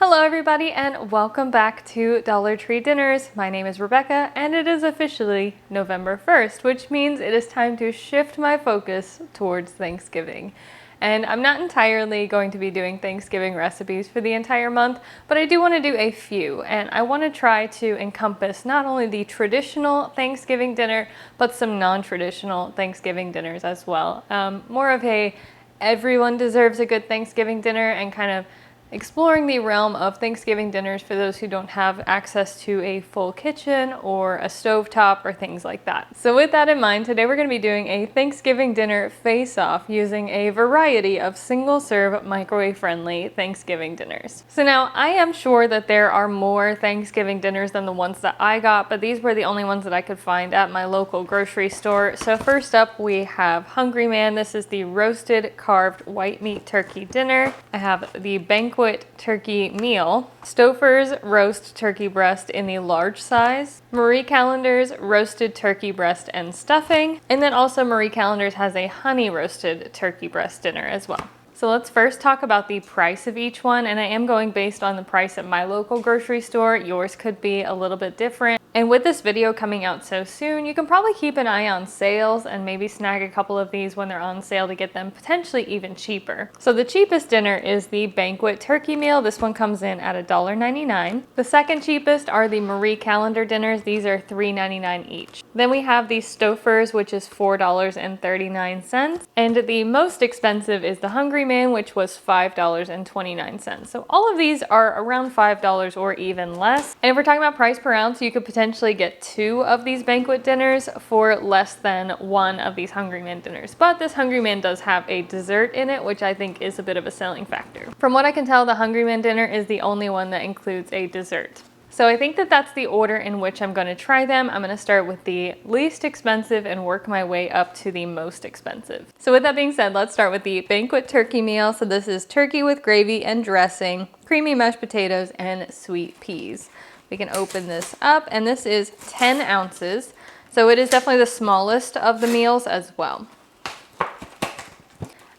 Hello everybody and welcome back to Dollar Tree Dinners. My name is Rebecca and it is officially November 1st, which means it is time to shift my focus towards Thanksgiving. And I'm not entirely going to be doing Thanksgiving recipes for the entire month, but I do want to do a few, and I want to try to encompass not only the traditional Thanksgiving dinner, but some non-traditional Thanksgiving dinners as well. More of a everyone deserves a good Thanksgiving dinner and kind of exploring the realm of Thanksgiving dinners for those who don't have access to a full kitchen or a stovetop or things like that. So with that in mind, today we're going to be doing a Thanksgiving dinner face-off using a variety of single-serve microwave-friendly Thanksgiving dinners. So now I am sure that there are more Thanksgiving dinners than the ones that I got, but these were the only ones that I could find at my local grocery store. So first up we have Hungry Man. This is the roasted carved white meat turkey dinner. I have the Banquet turkey meal, Stouffer's roast turkey breast in the large size, Marie Callender's roasted turkey breast and stuffing, and then also Marie Callender's has a honey roasted turkey breast dinner as well. So let's first talk about the price of each one, and I am going based on the price at my local grocery store. Yours could be a little bit different. And with this video coming out so soon, you can probably keep an eye on sales and maybe snag a couple of these when they're on sale to get them potentially even cheaper. So the cheapest dinner is the Banquet turkey meal. This one comes in at $1.99. The second cheapest are the Marie Callender dinners. These are $3.99 each. Then we have the Stouffer's, which is $4.39. And the most expensive is the Hungry Man, which was $5.29. So all of these are around $5 or even less. And if we're talking about price per ounce, you could potentially get 2 of these Banquet dinners for less than 1 of these Hungry Man dinners. But this Hungry Man does have a dessert in it, which I think is a bit of a selling factor. From what I can tell, the Hungry Man dinner is the only one that includes a dessert. So I think that that's the order in which I'm going to try them. I'm going to start with the least expensive and work my way up to the most expensive. So with that being said, let's start with the Banquet turkey meal. So this is turkey with gravy and dressing, creamy mashed potatoes, and sweet peas. We can open this up, and this is 10 ounces. So it is definitely the smallest of the meals as well.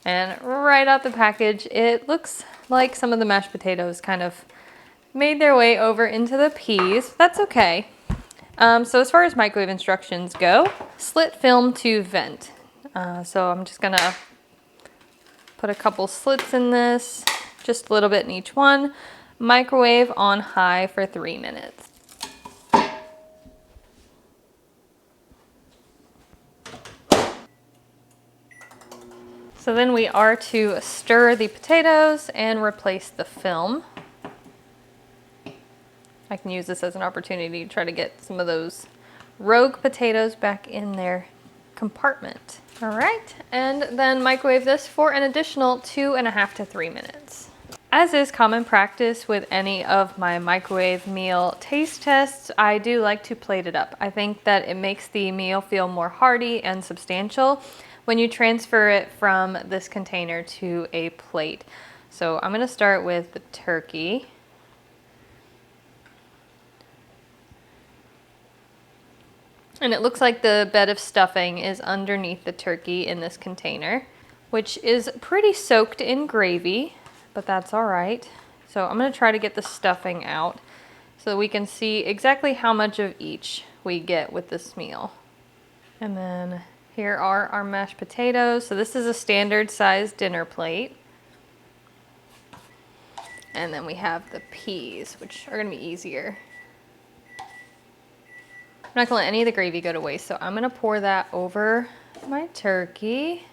And right out the package, it looks like some of the mashed potatoes kind of made their way over into the peas. That's okay. So as far as microwave instructions go, slit film to vent. So I'm just gonna put a couple slits in this, just a little bit in each one. Microwave on high for 3 minutes. So then we are to stir the potatoes and replace the film. I can use this as an opportunity to try to get some of those rogue potatoes back in their compartment. All right, and then microwave this for an additional 2.5 to 3 minutes. As is common practice with any of my microwave meal taste tests, I do like to plate it up. I think that it makes the meal feel more hearty and substantial when you transfer it from this container to a plate. So I'm gonna start with the turkey. And it looks like the bed of stuffing is underneath the turkey in this container, which is pretty soaked in gravy, but that's all right. So I'm gonna try to get the stuffing out so that we can see exactly how much of each we get with this meal. And then here are our mashed potatoes. So this is a standard size dinner plate. And then we have the peas, which are gonna be easier. I'm not gonna let any of the gravy go to waste, so I'm gonna pour that over my turkey.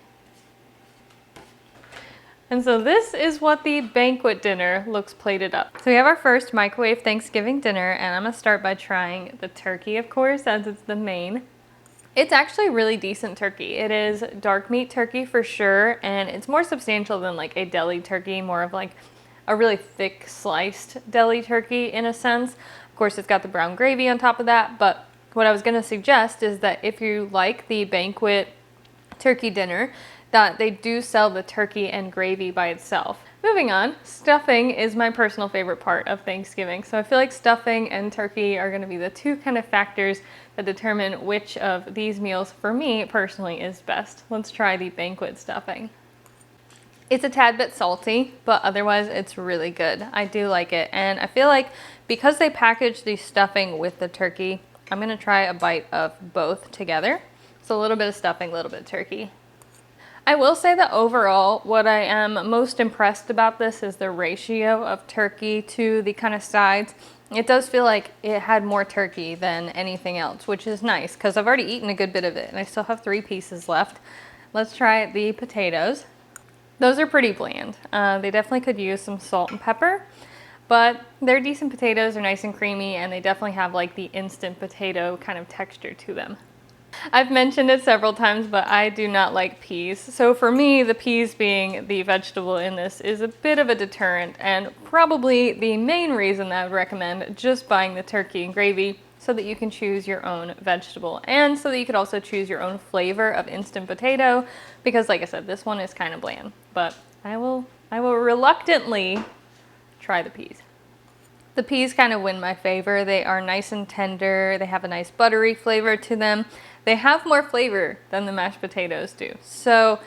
And so this is what the Banquet dinner looks plated up. So we have our first microwave Thanksgiving dinner, and I'm gonna start by trying the turkey, of course, as it's the main. It's actually really decent turkey. It is dark meat turkey for sure, and it's more substantial than like a deli turkey, more of like a really thick sliced deli turkey in a sense. Of course, it's got the brown gravy on top of that, but what I was gonna suggest is that if you like the Banquet turkey dinner, that they do sell the turkey and gravy by itself. Moving on, stuffing is my personal favorite part of Thanksgiving. So I feel like stuffing and turkey are gonna be the two kind of factors that determine which of these meals for me personally is best. Let's try the Banquet stuffing. It's a tad bit salty, but otherwise it's really good. I do like it. And I feel like because they package the stuffing with the turkey, I'm gonna try a bite of both together. So a little bit of stuffing, a little bit of turkey. I will say that overall, what I am most impressed about this is the ratio of turkey to the kind of sides. It does feel like it had more turkey than anything else, which is nice because I've already eaten a good bit of it and I still have 3 pieces left. Let's try the potatoes. Those are pretty bland. They definitely could use some salt and pepper, but they're decent potatoes, they're nice and creamy, and they definitely have like the instant potato kind of texture to them. I've mentioned it several times, but I do not like peas. So for me, the peas being the vegetable in this is a bit of a deterrent, and probably the main reason that I would recommend just buying the turkey and gravy so that you can choose your own vegetable and so that you could also choose your own flavor of instant potato, because like I said, this one is kind of bland, but I will reluctantly try the peas. The peas kind of win my favor. They are nice and tender. They have a nice buttery flavor to them. They have more flavor than the mashed potatoes do. So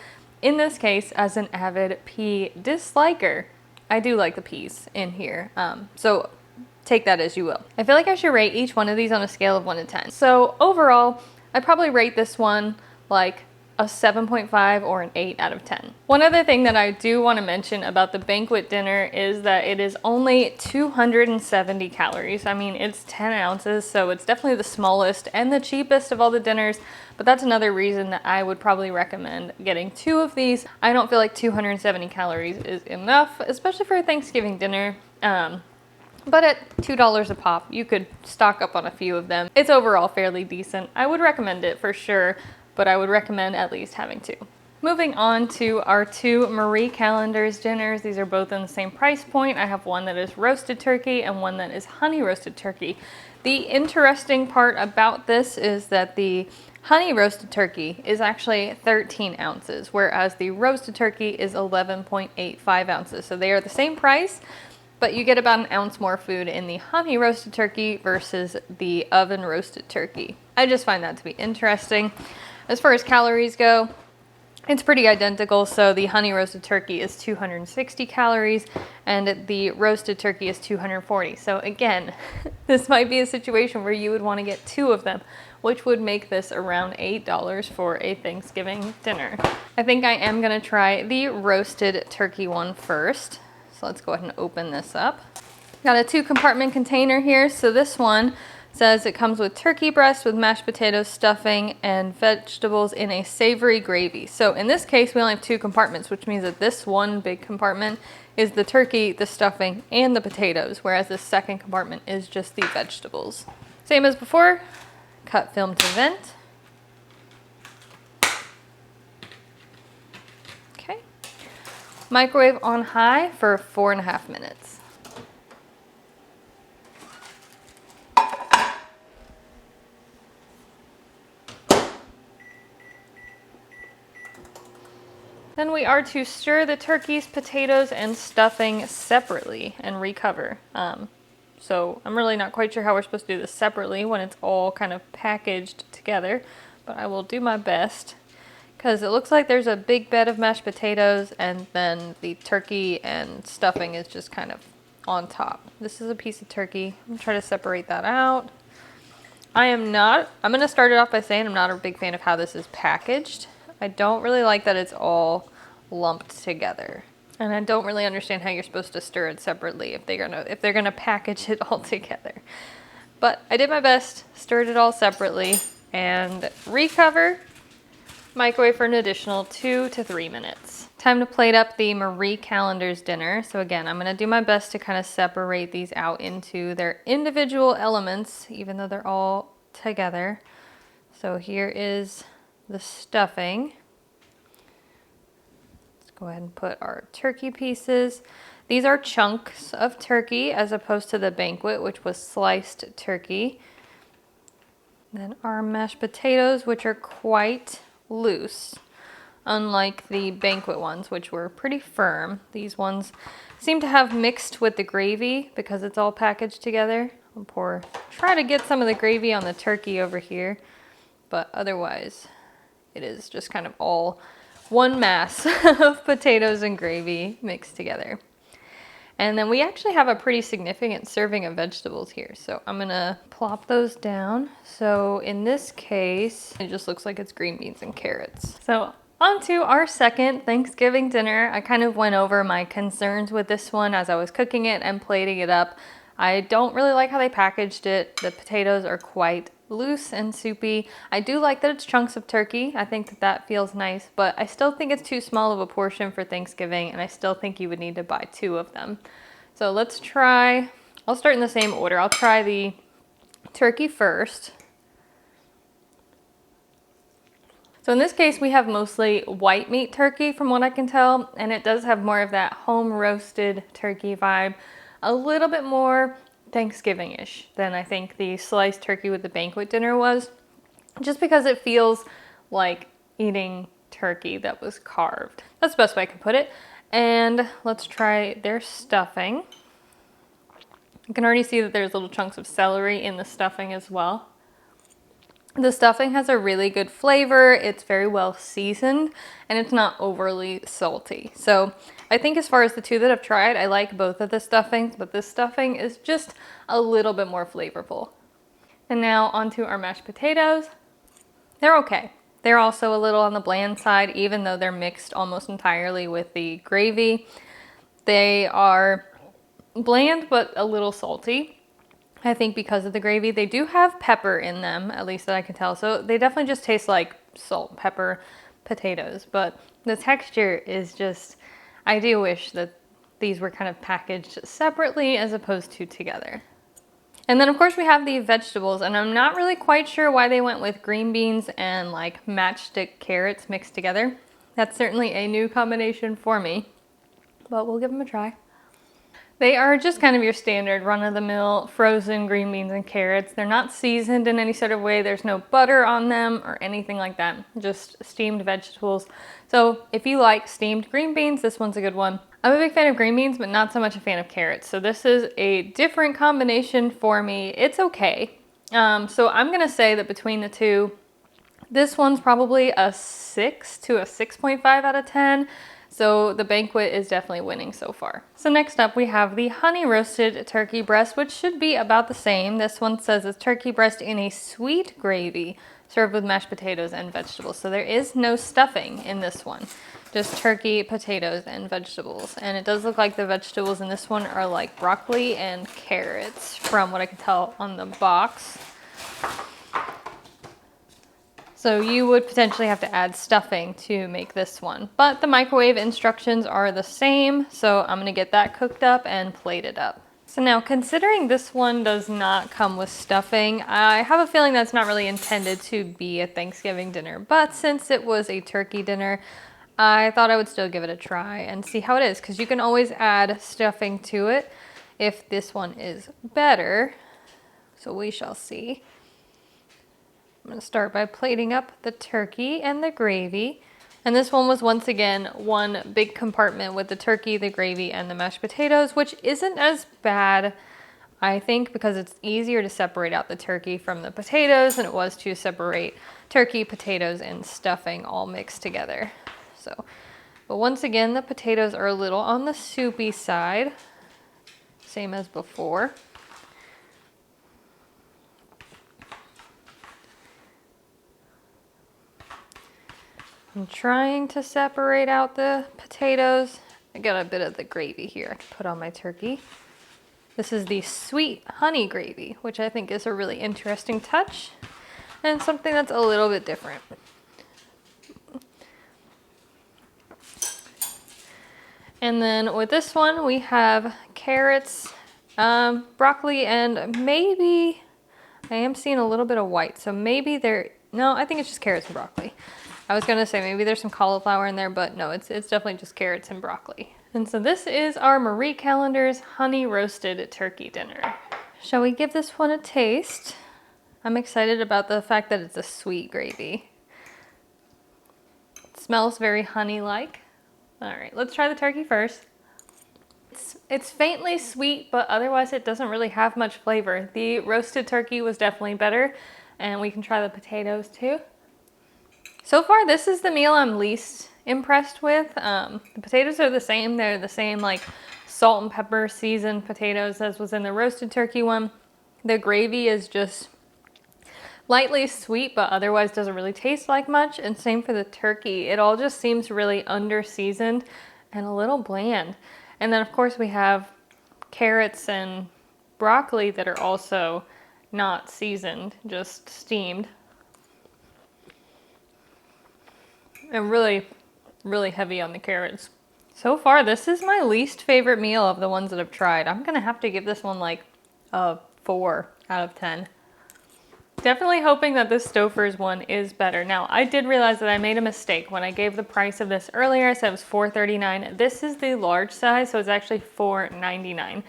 in this case, as an avid pea disliker, I do like the peas in here. So take that as you will. I feel like I should rate each one of these on a scale of 1 to 10. So overall, I'd probably rate this one like a 7.5 or an 8 out of 10. One other thing that I do want to mention about the Banquet dinner is that it is only 270 calories. I mean, it's 10 ounces, so it's definitely the smallest and the cheapest of all the dinners, but that's another reason that I would probably recommend getting 2 of these. I don't feel like 270 calories is enough, especially for a Thanksgiving dinner. But at $2 a pop, you could stock up on a few of them. It's overall fairly decent. I would recommend it for sure, but I would recommend at least having 2. Moving on to our 2 Marie Callender's dinners. These are both in the same price point. I have one that is roasted turkey and one that is honey roasted turkey. The interesting part about this is that the honey roasted turkey is actually 13 ounces, whereas the roasted turkey is 11.85 ounces. So they are the same price, but you get about an ounce more food in the honey roasted turkey versus the oven roasted turkey. I just find that to be interesting. As far as calories go, it's pretty identical. So the honey roasted turkey is 260 calories and the roasted turkey is 240. So again, this might be a situation where you would want to get 2 of them, which would make this around $8 for a Thanksgiving dinner. I think I am going to try the roasted turkey one first. So let's go ahead and open this up. Got a 2 compartment container here. So this one says it comes with turkey breast with mashed potatoes, stuffing, and vegetables in a savory gravy. So in this case, we only have 2 compartments, which means that this one big compartment is the turkey, the stuffing, and the potatoes, whereas the second compartment is just the vegetables. Same as before, cut film to vent. Okay. Microwave on high for 4.5 minutes. Then we are to stir the turkeys, potatoes, and stuffing separately and recover. So I'm really not quite sure how we're supposed to do this separately when it's all kind of packaged together, but I will do my best because it looks like there's a big bed of mashed potatoes and then the turkey and stuffing is just kind of on top. This is a piece of turkey. I'm going to try to separate that out. I'm going to start it off by saying I'm not a big fan of how this is packaged. I don't really like that it's all lumped together. And I don't really understand how you're supposed to stir it separately if they're gonna package it all together. But I did my best, stirred it all separately, and recover, microwave for an additional 2 to 3 minutes. Time to plate up the Marie Callender's dinner. So again, I'm gonna do my best to kind of separate these out into their individual elements, even though they're all together. So here is the stuffing. Let's go ahead and put our turkey pieces. These are chunks of turkey as opposed to the Banquet, which was sliced turkey. Then our mashed potatoes, which are quite loose, unlike the Banquet ones, which were pretty firm. These ones seem to have mixed with the gravy because it's all packaged together. I'll try to get some of the gravy on the turkey over here, but otherwise it is just kind of all one mass of potatoes and gravy mixed together. And then we actually have a pretty significant serving of vegetables here. So I'm gonna plop those down. So in this case, it just looks like it's green beans and carrots. So on to our second Thanksgiving dinner. I kind of went over my concerns with this one as I was cooking it and plating it up. I don't really like how they packaged it. The potatoes are quite loose and soupy. I do like that it's chunks of turkey. I think that that feels nice, but I still think it's too small of a portion for Thanksgiving, and I still think you would need to buy 2 of them. So let's try, I'll start in the same order. I'll try the turkey first. So in this case, we have mostly white meat turkey from what I can tell, and it does have more of that home roasted turkey vibe, a little bit more Thanksgiving-ish than I think the sliced turkey with the banquet dinner was, just because it feels like eating turkey that was carved. That's the best way I can put it. And let's try their stuffing. You can already see that there's little chunks of celery in the stuffing as well. The stuffing has a really good flavor, it's very well seasoned, and it's not overly salty. So I think as far as the 2 that I've tried, I like both of the stuffings, but this stuffing is just a little bit more flavorful. And now onto our mashed potatoes. They're okay. They're also a little on the bland side, even though they're mixed almost entirely with the gravy. They are bland, but a little salty. I think because of the gravy. They do have pepper in them, at least that I can tell. So they definitely just taste like salt, pepper, potatoes. But the texture is just, I do wish that these were kind of packaged separately as opposed to together. And then of course we have the vegetables, and I'm not really quite sure why they went with green beans and like matchstick carrots mixed together. That's certainly a new combination for me, but we'll give them a try. They are just kind of your standard run-of-the-mill frozen green beans and carrots. They're not seasoned in any sort of way. There's no butter on them or anything like that. Just steamed vegetables. So if you like steamed green beans, this one's a good one. I'm a big fan of green beans, but not so much a fan of carrots. So this is a different combination for me. It's okay. So I'm gonna say that between the 2, this one's probably a 6 to a 6.5 out of 10. So the Banquet is definitely winning so far. So next up we have the honey roasted turkey breast, which should be about the same. This one says it's turkey breast in a sweet gravy served with mashed potatoes and vegetables. So there is no stuffing in this one, just turkey, potatoes, and vegetables. And it does look like the vegetables in this one are like broccoli and carrots from what I can tell on the box. So you would potentially have to add stuffing to make this one. But the microwave instructions are the same, so I'm gonna get that cooked up and plated up. So now, considering this one does not come with stuffing, I have a feeling that's not really intended to be a Thanksgiving dinner. But since it was a turkey dinner, I thought I would still give it a try and see how it is, because you can always add stuffing to it if this one is better. So we shall see. I'm going to start by plating up the turkey and the gravy. And this one was once again one big compartment with the turkey, the gravy, and the mashed potatoes, which isn't as bad, I think, because it's easier to separate out the turkey from the potatoes than it was to separate turkey, potatoes, and stuffing all mixed together. So, but once again, the potatoes are a little on the soupy side, same as before. I'm trying to separate out the potatoes. I got a bit of the gravy here I can put on my turkey. This is the sweet honey gravy, which I think is a really interesting touch and something that's a little bit different. And then with this one, we have carrots, broccoli, and maybe, I am seeing a little bit of white, so maybe no, I think it's just carrots and broccoli. I was gonna say maybe there's some cauliflower in there, but no, it's definitely just carrots and broccoli. And so this is our Marie Callender's honey roasted turkey dinner. Shall we give this one a taste? I'm excited about the fact that it's a sweet gravy. It smells very honey-like. All right, let's try the turkey first. It's faintly sweet, but otherwise it doesn't really have much flavor. The roasted turkey was definitely better, and we can try the potatoes too. So far, this is the meal I'm least impressed with. The potatoes are the same. They're the same like salt and pepper seasoned potatoes as was in the roasted turkey one. The gravy is just lightly sweet, but otherwise doesn't really taste like much. And same for the turkey. It all just seems really under seasoned and a little bland. And then of course we have carrots and broccoli that are also not seasoned, just steamed. And really, really heavy on the carrots. So far, this is my least favorite meal of the ones that I've tried. I'm gonna have to give this one like a 4 out of 10. Definitely hoping that this Stouffer's one is better. Now, I did realize that I made a mistake when I gave the price of this earlier. I said it was $4.39. This is the large size, so it's actually $4.99.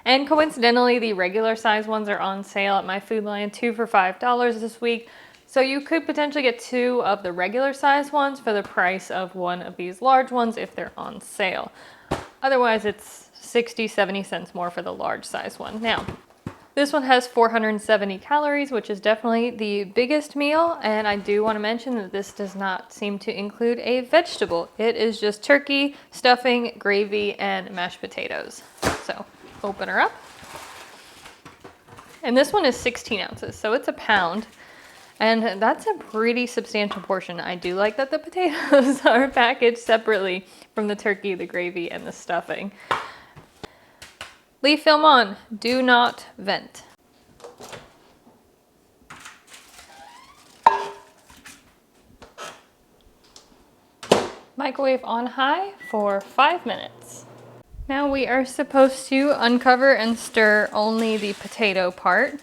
And coincidentally, the regular size ones are on sale at my Food Lion, 2 for $5 this week. So you could potentially get 2 of the regular size ones for the price of one of these large ones if they're on sale. Otherwise, it's 60, 70 cents more for the large size one. Now, this one has 470 calories, which is definitely the biggest meal. And I do want to mention that this does not seem to include a vegetable. It is just turkey, stuffing, gravy, and mashed potatoes. So open her up. And this one is 16 ounces, so it's a pound. And that's a pretty substantial portion. I do like that the potatoes are packaged separately from the turkey, the gravy, and the stuffing. Leave film on. Do not vent. Microwave on high for 5 minutes. Now we are supposed to uncover and stir only the potato part.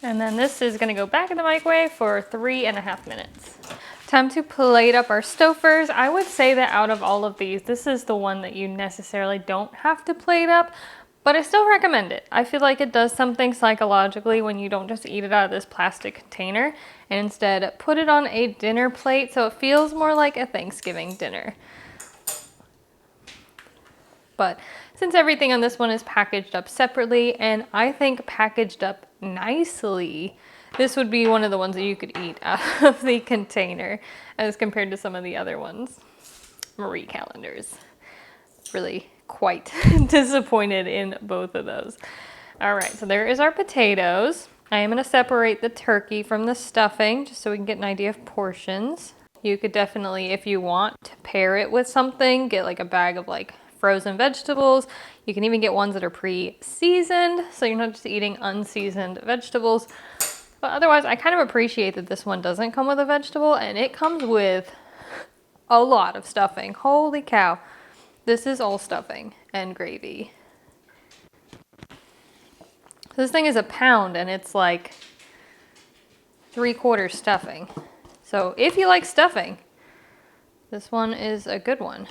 And then this is gonna go back in the microwave for 3.5 minutes. Time to plate up our Stouffers. I would say that out of all of these, this is the one that you necessarily don't have to plate up, but I still recommend it. I feel like it does something psychologically when you don't just eat it out of this plastic container and instead put it on a dinner plate so it feels more like a Thanksgiving dinner. But since everything on this one is packaged up separately, and I think packaged up nicely, this would be one of the ones that you could eat out of the container as compared to some of the other ones. Marie Callender's. Really quite disappointed in both of those. All right, so there is our potatoes. I am gonna separate the turkey from the stuffing just so we can get an idea of portions. You could definitely, if you want to pair it with something, get like a bag of like frozen vegetables. You can even get ones that are pre-seasoned, so you're not just eating unseasoned vegetables. But otherwise, I kind of appreciate that this one doesn't come with a vegetable, and it comes with a lot of stuffing. Holy cow. This is all stuffing and gravy. This thing is a pound, and it's like 3/4 stuffing. So if you like stuffing, this one is a good one.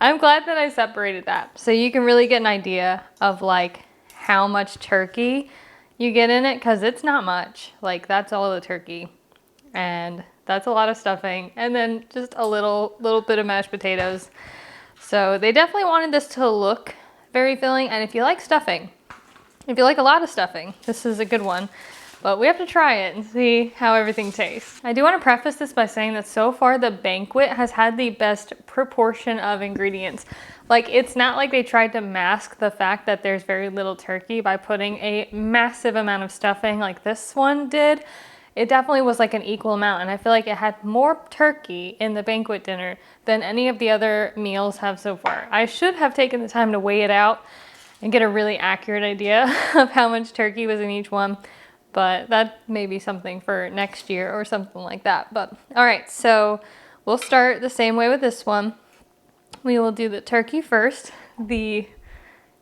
I'm glad that I separated that. So you can really get an idea of like how much turkey you get in it, because it's not much. Like that's all the turkey. And that's a lot of stuffing. And then just a little bit of mashed potatoes. So they definitely wanted this to look very filling. And if you like stuffing, if you like a lot of stuffing, this is a good one. But we have to try it and see how everything tastes. I do want to preface this by saying that so far the Banquet has had the best proportion of ingredients. Like, it's not like they tried to mask the fact that there's very little turkey by putting a massive amount of stuffing like this one did. It definitely was like an equal amount, and I feel like it had more turkey in the Banquet dinner than any of the other meals have so far. I should have taken the time to weigh it out and get a really accurate idea of how much turkey was in each one. But that may be something for next year or something like that. But all right, so we'll start the same way with this one. We will do the turkey first. The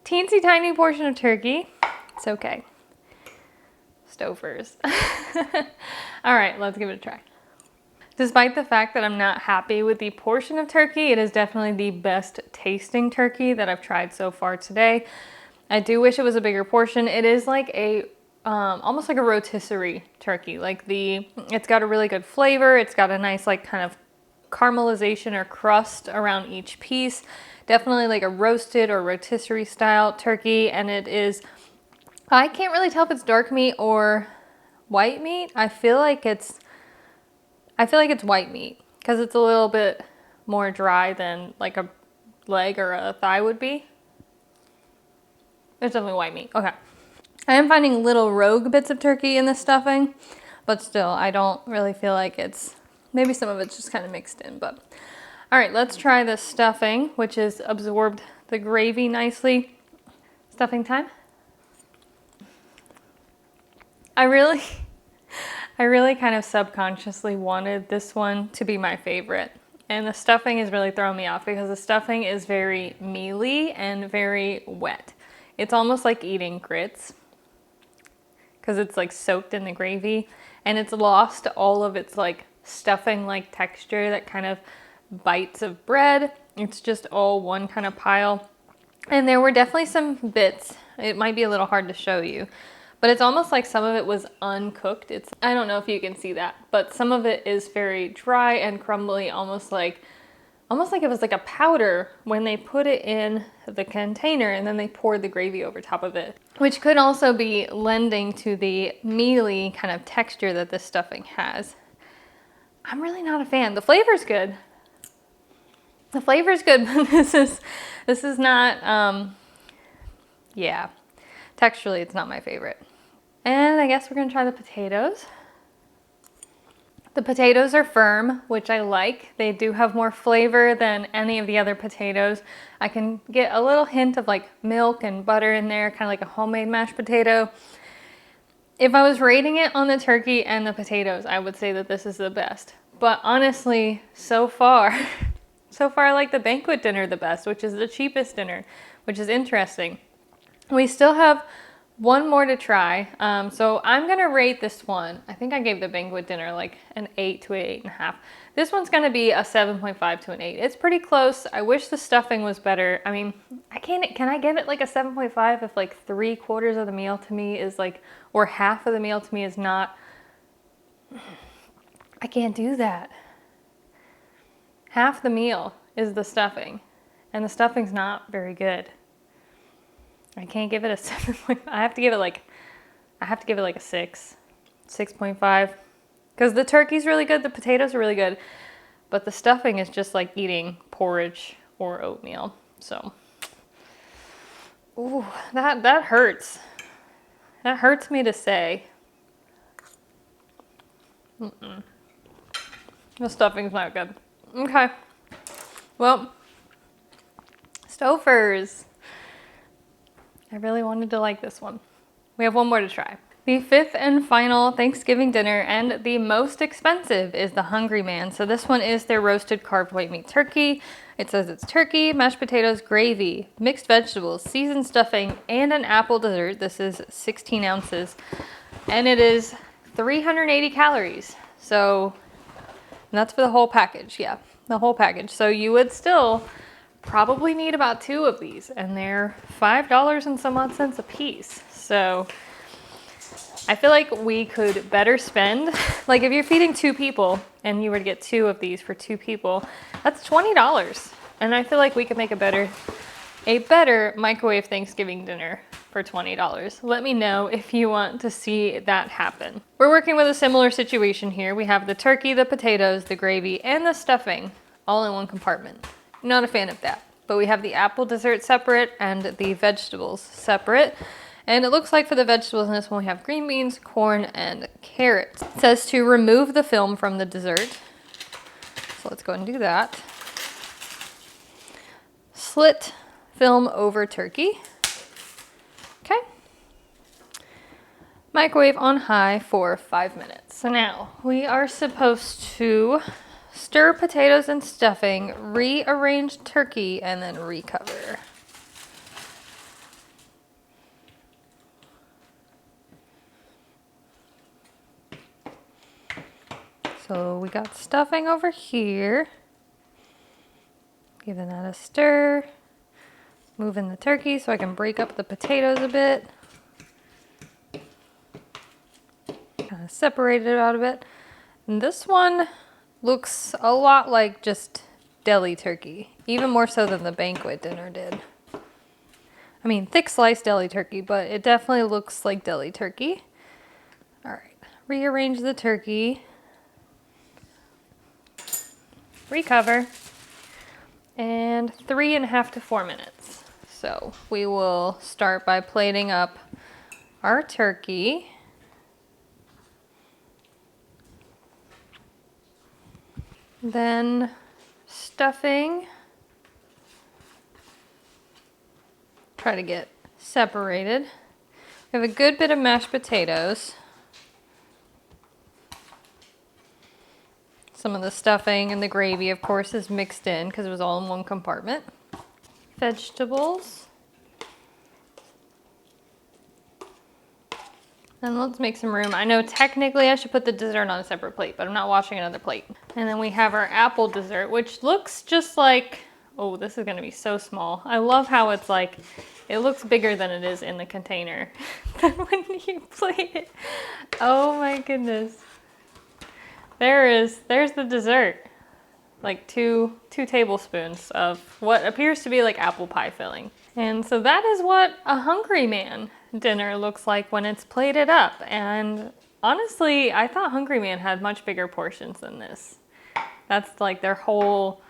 teensy tiny portion of turkey. It's okay. Stouffer's. All right, let's give it a try. Despite the fact that I'm not happy with the portion of turkey, it is definitely the best tasting turkey that I've tried so far today. I do wish it was a bigger portion. It is like a almost like a rotisserie turkey. Like it's got a really good flavor. It's got a nice like kind of caramelization or crust around each piece. Definitely like a roasted or rotisserie style turkey, and it is I can't really tell if it's dark meat or white meat. I feel like it's white meat because it's a little bit more dry than like a leg or a thigh would be. It's definitely white meat. Okay. I am finding little rogue bits of turkey in the stuffing, but still, I don't really feel like it's, maybe some of it's just kind of mixed in, but. All right, let's try the stuffing, which has absorbed the gravy nicely. Stuffing time. I really kind of subconsciously wanted this one to be my favorite. And the stuffing is really throwing me off because the stuffing is very mealy and very wet. It's almost like eating grits because it's like soaked in the gravy and it's lost all of its like stuffing like texture that kind of bites of bread. It's just all one kind of pile. And there were definitely some bits. It might be a little hard to show you, but it's almost like some of it was uncooked. I don't know if you can see that, but some of it is very dry and crumbly, almost like it was like a powder when they put it in the container and then they poured the gravy over top of it, which could also be lending to the mealy kind of texture that this stuffing has. I'm really not a fan. The flavor's good. The flavor's good, but this is not, yeah, texturally it's not my favorite. And I guess we're gonna try the potatoes. The potatoes are firm, which I like. They do have more flavor than any of the other potatoes. I can get a little hint of like milk and butter in there, kind of like a homemade mashed potato. If I was rating it on the turkey and the potatoes, I would say that this is the best. But honestly, so far I like the Banquet dinner the best, which is the cheapest dinner, which is interesting. We still have one more to try. So I'm gonna rate this one. I think I gave the Banquet dinner like an 8 to an 8.5. This one's gonna be a 7.5 to an 8. It's pretty close. I wish the stuffing was better. I mean, can I give it like a 7.5 if like 3/4 of the meal to me is like, or half of the meal to me is not, I can't do that. Half the meal is the stuffing, and the stuffing's not very good. I can't give it a 7.5. I have to give it like a 6, 6.5. Because the turkey's really good, the potatoes are really good, but the stuffing is just like eating porridge or oatmeal. So, ooh, that hurts. That hurts me to say. The stuffing's not good. Okay. Well, Stouffer's. I really wanted to like this one. We have one more to try. The fifth and final Thanksgiving dinner and the most expensive is the Hungry Man. So this one is their roasted carved white meat turkey. It says it's turkey, mashed potatoes, gravy, mixed vegetables, seasoned stuffing, and an apple dessert. This is 16 ounces. And it is 380 calories. So that's for the whole package. Yeah, the whole package. So you would still probably need about 2 of these, and they're $5 and some odd cents a piece. So I feel like we could better spend, like if you're feeding 2 people and you were to get 2 of these for 2 people, that's $20. And I feel like we could make a better microwave Thanksgiving dinner for $20. Let me know if you want to see that happen. We're working with a similar situation here. We have the turkey, the potatoes, the gravy, and the stuffing all in one compartment. Not a fan of that, but we have the apple dessert separate and the vegetables separate. And it looks like for the vegetables in this one, we have green beans, corn, and carrots. It says to remove the film from the dessert. So let's go ahead and do that. Slit film over turkey. Okay. Microwave on high for 5 minutes. So now we are supposed to stir potatoes and stuffing, rearrange turkey, and then recover. So we got stuffing over here. Giving that a stir. Moving the turkey so I can break up the potatoes a bit. Kind of separate it out a bit. And this one looks a lot like just deli turkey, even more so than the Banquet dinner did. I mean, thick sliced deli turkey, but it definitely looks like deli turkey. All right, rearrange the turkey. Recover. And 3.5 to 4 minutes. So we will start by plating up our turkey. Then stuffing. Try to get separated. We have a good bit of mashed potatoes. Some of the stuffing and the gravy, of course, is mixed in because it was all in one compartment. Vegetables. And let's make some room. I know technically I should put the dessert on a separate plate, but I'm not washing another plate. And then we have our apple dessert, which looks just like, oh, this is gonna be so small. I love how it's like, it looks bigger than it is in the container when you plate it. Oh my goodness. There's the dessert. Like two tablespoons of what appears to be like apple pie filling. And so that is what a Hungry Man dinner looks like when it's plated up. And honestly, I thought Hungry Man had much bigger portions than this. That's like their whole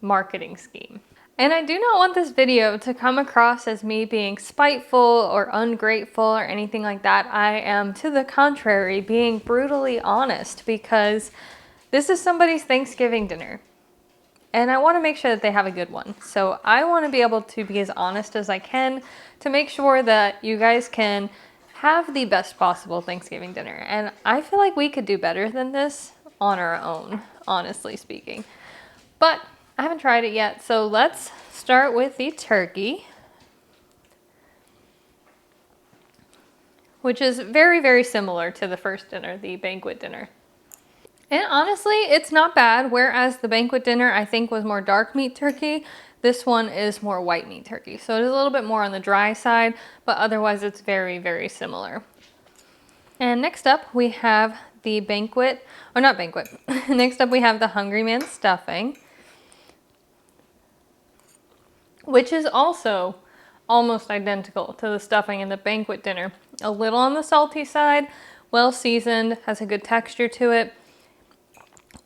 marketing scheme. And I do not want this video to come across as me being spiteful or ungrateful or anything like that. I am, to the contrary, being brutally honest because this is somebody's Thanksgiving dinner. And I want to make sure that they have a good one. So I want to be able to be as honest as I can to make sure that you guys can have the best possible Thanksgiving dinner. And I feel like we could do better than this on our own, honestly speaking. But I haven't tried it yet, so let's start with the turkey, which is very, very similar to the first dinner, the banquet dinner. And honestly, it's not bad, whereas the banquet dinner I think was more dark meat turkey, this one is more white meat turkey. So it is a little bit more on the dry side, but otherwise it's very, very similar. And next up we have the banquet, or not banquet, next up we have the Hungry Man stuffing, which is also almost identical to the stuffing in the banquet dinner. A little on the salty side, well seasoned, has a good texture to it.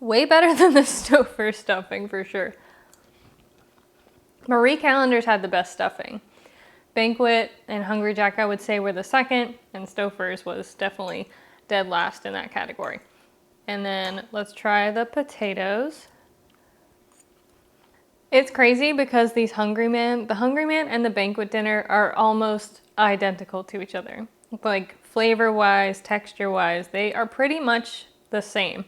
Way better than the Stouffer stuffing for sure. Marie Callender's had the best stuffing. Banquet and Hungry Jack I would say were the second, and Stouffer's was definitely dead last in that category. And then let's try the potatoes. It's crazy because the Hungry Man and the banquet dinner are almost identical to each other. Like flavor-wise, texture-wise, they are pretty much the same.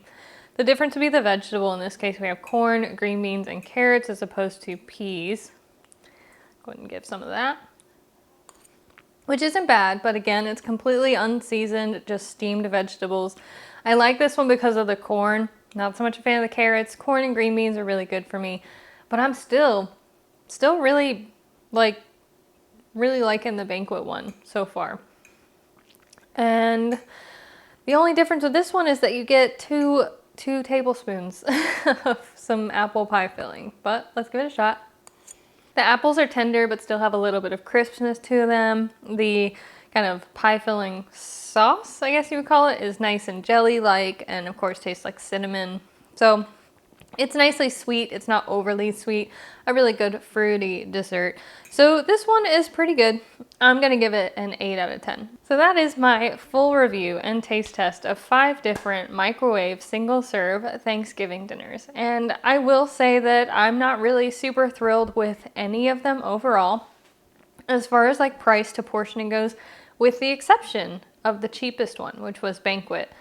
The difference would be the vegetable. In this case, we have corn, green beans, and carrots as opposed to peas. Go ahead and give some of that. Which isn't bad, but again, it's completely unseasoned, just steamed vegetables. I like this one because of the corn. Not so much a fan of the carrots. Corn and green beans are really good for me. But I'm still really liking the banquet one so far. And the only difference with this one is that you get two tablespoons of some apple pie filling, but let's give it a shot. The apples are tender, but still have a little bit of crispness to them. The kind of pie filling sauce, I guess you would call it, is nice and jelly-like, and of course tastes like cinnamon. So it's nicely sweet, it's not overly sweet, a really good fruity dessert. So this one is pretty good. I'm gonna give it an 8 out of 10. So that is my full review and taste test of 5 different microwave single serve Thanksgiving dinners. And I will say that I'm not really super thrilled with any of them overall, as far as like price to portioning goes, with the exception of the cheapest one, which was Banquet.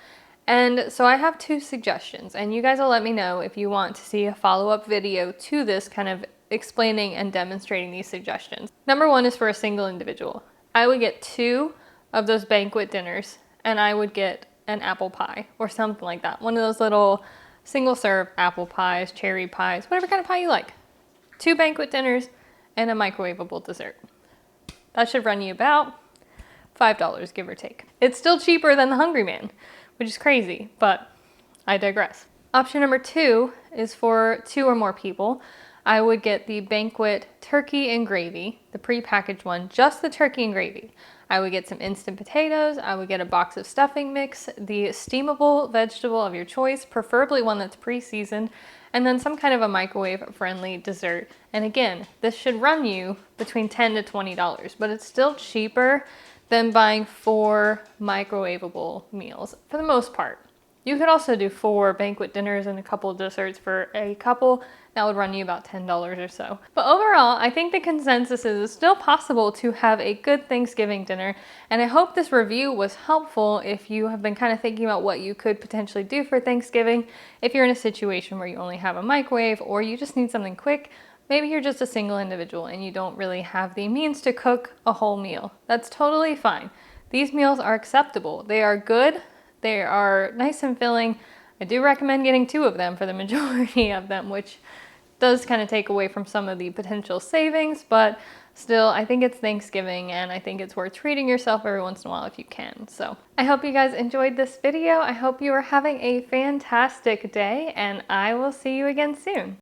And so I have 2 suggestions, and you guys will let me know if you want to see a follow-up video to this kind of explaining and demonstrating these suggestions. Number 1 is for a single individual. I would get 2 of those banquet dinners, and I would get an apple pie or something like that. One of those little single serve apple pies, cherry pies, whatever kind of pie you like. 2 banquet dinners and a microwavable dessert. That should run you about $5, give or take. It's still cheaper than the Hungry Man, which is crazy, but I digress. Option number 2 is for 2 or more people. I would get the Banquet turkey and gravy, the pre-packaged one, just the turkey and gravy. I would get some instant potatoes, I would get a box of stuffing mix, the steamable vegetable of your choice, preferably one that's pre-seasoned, and then some kind of a microwave-friendly dessert. And again, this should run you between $10 to $20, but it's still cheaper than buying 4 microwavable meals for the most part. You could also do 4 banquet dinners and a couple of desserts for a couple. That would run you about $10 or so. But overall, I think the consensus is it's still possible to have a good Thanksgiving dinner. And I hope this review was helpful if you have been kind of thinking about what you could potentially do for Thanksgiving. If you're in a situation where you only have a microwave or you just need something quick, maybe you're just a single individual and you don't really have the means to cook a whole meal. That's totally fine. These meals are acceptable. They are good. They are nice and filling. I do recommend getting 2 of them for the majority of them, which does kind of take away from some of the potential savings, but still, I think it's Thanksgiving and I think it's worth treating yourself every once in a while if you can. So I hope you guys enjoyed this video. I hope you are having a fantastic day and I will see you again soon.